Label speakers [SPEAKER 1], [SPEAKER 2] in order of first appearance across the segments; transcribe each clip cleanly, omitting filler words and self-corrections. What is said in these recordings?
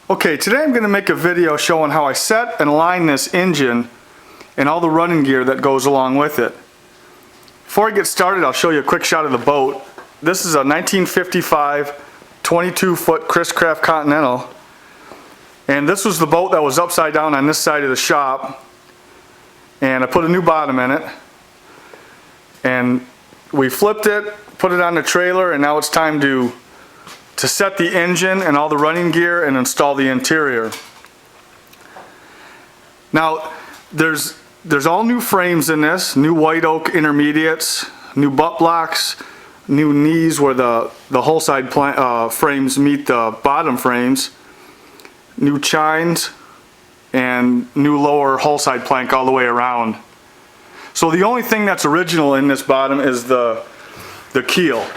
[SPEAKER 1] Okay, today I'm going to make a video showing how I set and align this engine and all the running gear that goes along with it. Before I get started, I'll show you a quick shot of the boat. This is a 1955 22-foot Chris Craft Continental, and this was the boat that was upside down on this side of the shop, and I put a new bottom in it, and we flipped it, put it on the trailer, and now it's time to set the engine and all the running gear and install the interior. Now there's all new frames in this, new white oak intermediates, new butt blocks, new knees where the hull side frames meet the bottom frames, new chines, and new lower hull side plank all the way around. So the only thing that's original in this bottom is the keel,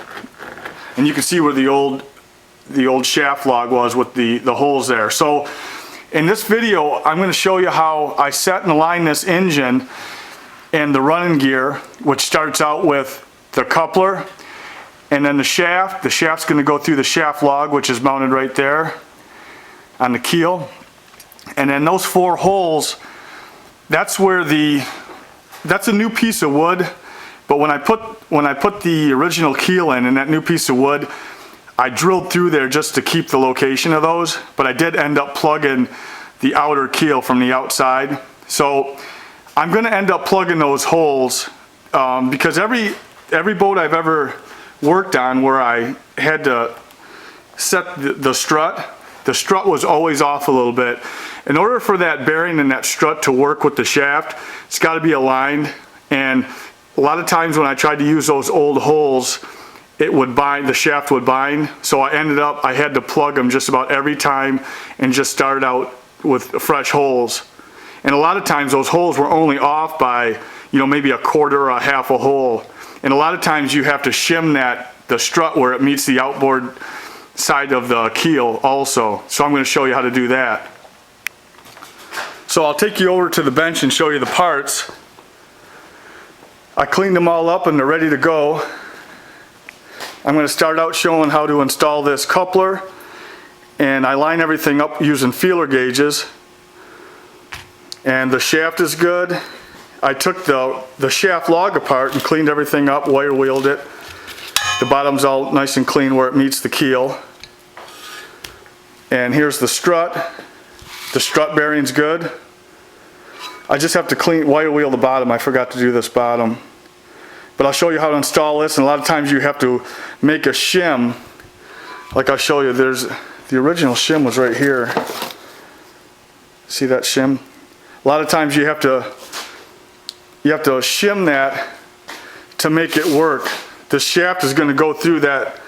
[SPEAKER 1] and you can see where the old shaft log was with the holes there. So in this video I'm going to show you how I set and align this engine and the running gear, which starts out with the coupler and then the shaft. The shaft's going to go through the shaft log, which is mounted right there on the keel, and then those four holes, that's a new piece of wood. But when I put the original keel in that new piece of wood, I drilled through there just to keep the location of those, but I did end up plugging the outer keel from the outside. So I'm going to end up plugging those holes because every boat I've ever worked on where I had to set the strut was always off a little bit. In order for that bearing and that strut to work with the shaft, it's got to be aligned, and a lot of times when I tried to use those old holes, it would bind, the shaft would bind, so I had to plug them just about every time and just start out with fresh holes. And a lot of times those holes were only off by, maybe a quarter or a half a hole. And a lot of times you have to shim the strut where it meets the outboard side of the keel also. So I'm going to show you how to do that. So I'll take you over to the bench and show you the parts. I cleaned them all up and they're ready to go. I'm going to start out showing how to install this coupler, and I line everything up using feeler gauges, and the shaft is good. I took the shaft log apart and cleaned everything up, wire wheeled it. The bottom's all nice and clean where it meets the keel, and here's the strut. The strut bearing's good. I just have to wire wheel the bottom. I forgot to do this bottom. But I'll show you how to install this, and a lot of times you have to make a shim. Like I'll show you, the original shim was right here. See that shim? A lot of times you have to shim that to make it work. The shaft is going to go through that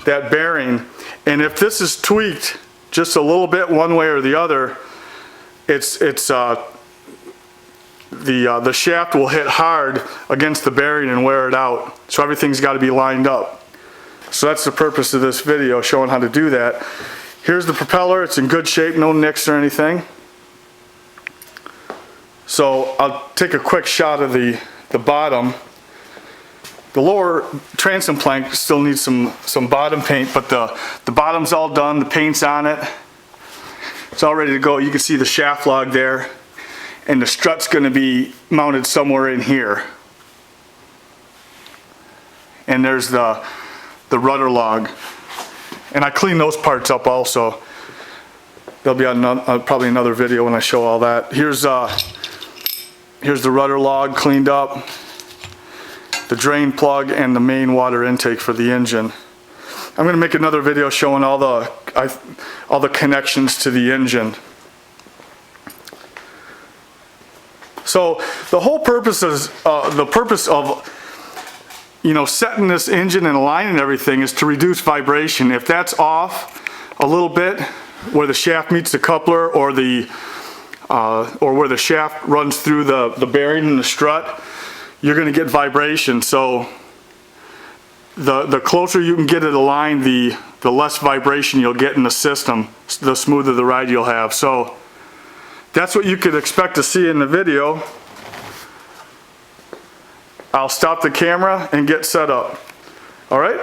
[SPEAKER 1] bearing, and if this is tweaked just a little bit one way or the other, the shaft will hit hard against the bearing and wear it out. So everything's got to be lined up. So that's the purpose of this video, showing how to do that. Here's the propeller. It's in good shape, no nicks or anything. So I'll take a quick shot of the bottom. The lower transom plank still needs some bottom paint, but the bottom's all done. The paint's on it. It's all ready to go. You can see the shaft log there. And the strut's going to be mounted somewhere in here. And there's the rudder log. And I cleaned those parts up also. There'll be probably another video when I show all that. Here's the rudder log cleaned up, the drain plug, and the main water intake for the engine. I'm going to make another video showing all the connections to the engine. So the whole purpose is setting this engine and aligning everything is to reduce vibration. If that's off a little bit, where the shaft meets the coupler, or where the shaft runs through the bearing and the strut, you're going to get vibration. So the closer you can get it aligned, the less vibration you'll get in the system, the smoother the ride you'll have. So that's what you could expect to see in the video. I'll stop the camera and get set up. All right?